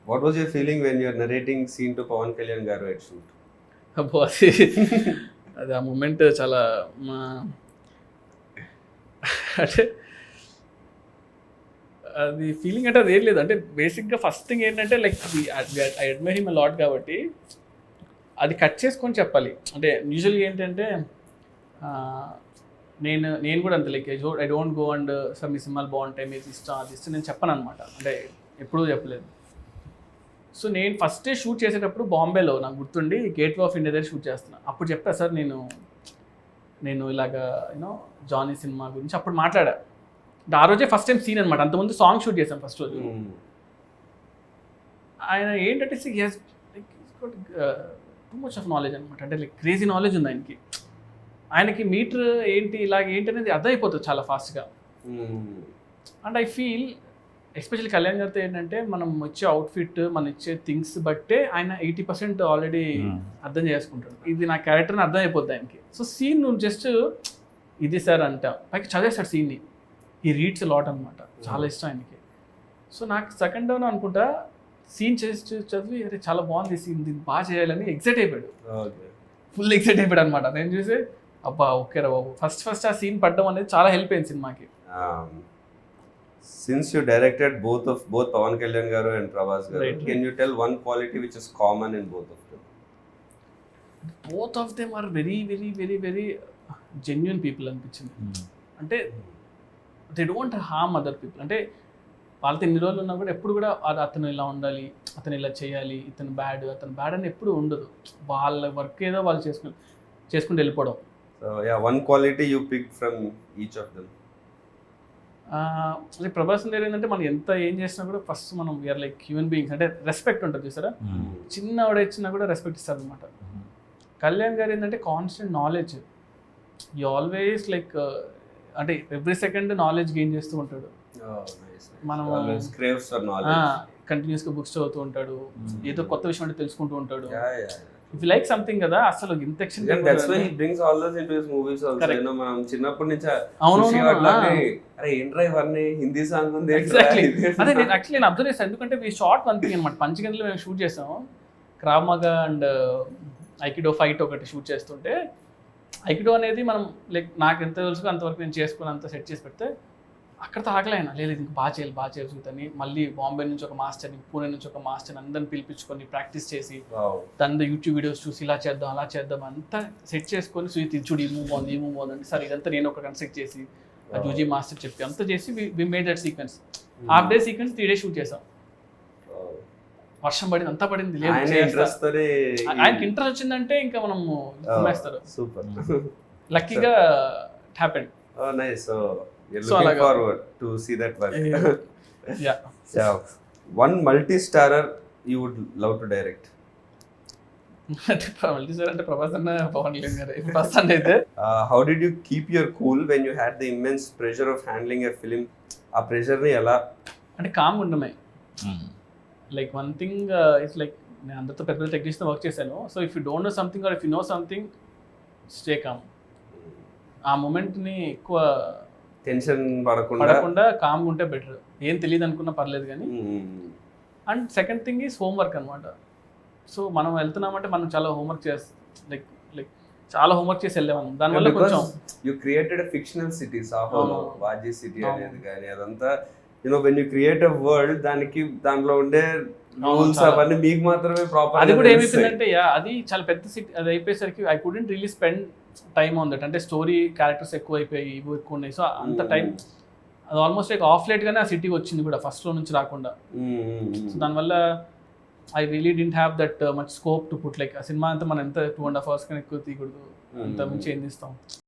What was your feeling when you're narrating scene to Pawan Kalyan garu at shoot? అబ్బో అది ఆ moment చాలా మా అంటే అది ఫీలింగ్ అంటే అది ఏం లేదు. అంటే బేసిక్గా ఫస్ట్ థింగ్ ఏంటంటే like I admire him lot కాబట్టి అది కట్ చేసుకొని చెప్పాలి. అంటే యూజువల్గా ఏంటంటే నేను కూడా అంతే like I don't go and sir మీ సినిమాలు బాగుంటాయి, మీరు ఇష్టం అది ఇష్టం నేను చెప్పను అనమాట. అంటే ఎప్పుడూ చెప్పలేదు. సో నేను ఫస్ట్ షూట్ చేసేటప్పుడు బాంబేలో నాకు గుర్తుండి గేట్వే ఆఫ్ ఇండియా దగ్గర షూట్ చేస్తున్నా. అప్పుడు చెప్పా సార్ నేను ఇలాగా యూనో జానీ సినిమా గురించి అప్పుడు మాట్లాడా. ఆ రోజే ఫస్ట్ టైం సీన్ అనమాట. అంతకుముందు సాంగ్ షూట్ చేశాను ఫస్ట్ రోజు. ఆయన ఏంటంటే టూ మచ్ ఆఫ్ నాలెడ్జ్ అనమాట. అంటే లైక్ క్రేజీ నాలెడ్జ్ ఉంది ఆయనకి. ఆయనకి మీటర్ ఏంటి ఇలాగ ఏంటి అనేది అర్థమైపోతుంది చాలా ఫాస్ట్గా. And I feel especially Kalyan గారితో ఏంటంటే మనం వచ్చే అవుట్ఫిట్ మనం ఇచ్చే థింగ్స్ బట్టే ఆయన 80% ఆల్రెడీ అర్థం చేసుకుంటాడు. ఇది నా క్యారెక్టర్ని అర్థం అయిపోద్ది ఆయనకి. సో సీన్ నువ్వు జస్ట్ ఇది సార్ అంట పైకి చదివేస్తాడు సీన్ని. ఈ రీడ్స్ లాట్ అనమాట. చాలా ఇష్టం ఆయనకి. సో నాకు సెకండ్ డౌన్ అనుకుంటా సీన్ చేసి చదివి అరే చాలా బాగుంది సీన్, దీన్ని బాగా చేయాలని ఎక్సైట్ అయిపోయాడు. ఫుల్ ఎక్సైట్ అయిపోయాడు అనమాట. నేను చూసి అబ్బా ఓకేరా బాబు ఫస్ట్ ఆ సీన్ పడ్డం అనేది చాలా హెల్ప్ అయింది సినిమాకి. Since you directed both Pawan Kalyan garu and Prabhas garu, right. Can you tell one quality which is common in both of them? Both of them are very very very very genuine people అనిపించింది. అంటే they don't harm other people. అంటే వాళ్ళతో ఎన్ని రోజులు ఉన్నా కూడా ఎప్పుడు కూడా అతను ఇలా ఉండాలి, అతను ఇలా చేయాలి, అతను బ్యాడ్ అని ఎప్పుడు ఉండదు. వాళ్ళ వర్క్ ఏదో వాళ్ళు చేసుకుంటూ వెళ్ళిపోవడం. So yeah, one quality you picked from each of them. అంటే ప్రభాస్ దగ్గర ఏంటంటే మనం ఎంత ఏం చేసినా కూడా ఫస్ట్ మనం వీఆర్ లైక్ హ్యూమన్ బీయింగ్స్. అంటే రెస్పెక్ట్ ఉంటుంది చూసారా, చిన్నవాడు ఇచ్చినా కూడా రెస్పెక్ట్ ఇస్తారు అనమాట. కళ్యాణ్ గారు ఏంటంటే constant knowledge. You always like అంటే ఎవ్రీ సెకండ్ నాలెడ్జ్ గెయిన్ చేస్తూ ఉంటాడు. మనం కంటిన్యూస్గా బుక్స్ చదువుతూ ఉంటాడు, ఏదో కొత్త విషయం అంటే తెలుసుకుంటూ ఉంటాడు. ఇఫ్ యు లైక్ సంథింగ్ కదా అసలు ఇంత action. That's why he brings all those into his movies also. You know మనం చిన్నప్పటి నుంచి అరే ఏంట్రా ఇవన్నీ హిందీ సాంగ్ ఉంది ఎగ్జాక్ట్లీ. అదే నేను యాక్చువల్లీ నేను అబ్జర్వ్ చేశాను. ఎందుకంటే వి షార్ట్ వన్ థింగ్ అనమాట. పంచగంటలో మేము షూట్ చేసాము. క్రావ్ మగా అండ్ ఐకిడో ఫైట్ ఒకటి షూట్ చేస్తుంటే ఐకిడో అనేది మనం లైక్ నాకు ఎంత తెలుసు అంతవరకు నేను చేసుకుని అంత సెట్ చేసి పెడితే అక్కడితో ఆగలేనా లేదు ఇంక బాగా చేయాలి చూద్దని మళ్ళీ బాంబే నుంచి ఒక మాస్టర్ని, పూణే నుంచి ఒక మాస్టర్ని అందరిని పిలిపించుకొని ప్రాక్టీస్ చేసి దాని యూట్యూబ్ వీడియోస్ చూసి ఇలా చేద్దాం అలా చేద్దాం అంతా సెట్ చేసుకొని చూడు ఈ మూవ్ బాగుంది అంటే సరే ఇదంతా నేను ఒక కన్స్ట్రక్ట్ చేసి ఆ జూజీ మాస్టర్ చెప్పి అంతా చేసి we made that sequence. Half day sequence 3 days shoot చేసాం. వర్షం పడింది అంతా పడింది లేదు ఆయనకి ఇంట్రెస్ట్ వచ్చిందంటే ఇంకా మనం వేస్తారు. లక్కీగా it happened. You're looking forward to see that work. Yeah. So, one multi-starrer you would love to direct? Multi-starrer అంటే ప్రభాస్ అన్న పవన్ కళ్యాణ్ గారు ఫస్ట్ అయితే. How did you keep your cool when you had the immense pressure of handling a film? ఆ pressure ని ఎలా అంటే calm ఉండమే. Like one thing it's like నేను అందరితో పెద్ద టెక్నీషియన్తో వర్క్ చేశాను. So if you don't know something or if you know something stay calm. ఆ మూమెంట్ని ఎక్కువ టెన్షన్ పడకుండా కామ్గా ఉంటే బెటర్. ఏం తెలియదు అనుకున్నా పర్లేదు కానీ. And second thing is homework అనమాట. సో మనం వెళ్తున్నామంటే మనం చాలా హోంవర్క్ లైక్ చాలా హోంవర్క్ చేసి వెళ్ళాము. దానివల్ల కొంచెం you created a fictional city సాహోలో వాజీ సిటీ అనేది కానీ అదంతా you know when you create a world దాంట్లో ఉండే రూల్స్ అవన్నీ మీకు మాత్రమే ప్రాపర్. అది కూడా ఏమైపోయిందంటే అది చాలా పెద్ద సిటీ. అది అయిపోయేసరికి I couldn't really spend time on that. అంటే స్టోరీ క్యారెక్టర్స్ ఎక్కువ అయిపోయాయి, ఇవి ఎక్కువ ఉన్నాయి. సో అంత టైం అది ఆల్మోస్ట్ లైక్ ఆఫ్ లేట్గానే ఆ సిటీకి వచ్చింది కూడా ఫస్ట్లో నుంచి రాకుండా. సో దానివల్ల I really didn't have that much scope to put like ఆ సినిమా అంతా మనం ఎంత 2.5 hours కన్నా ఎక్కువ తీయకూడదు, అంత మించి ఏం తీస్తాం.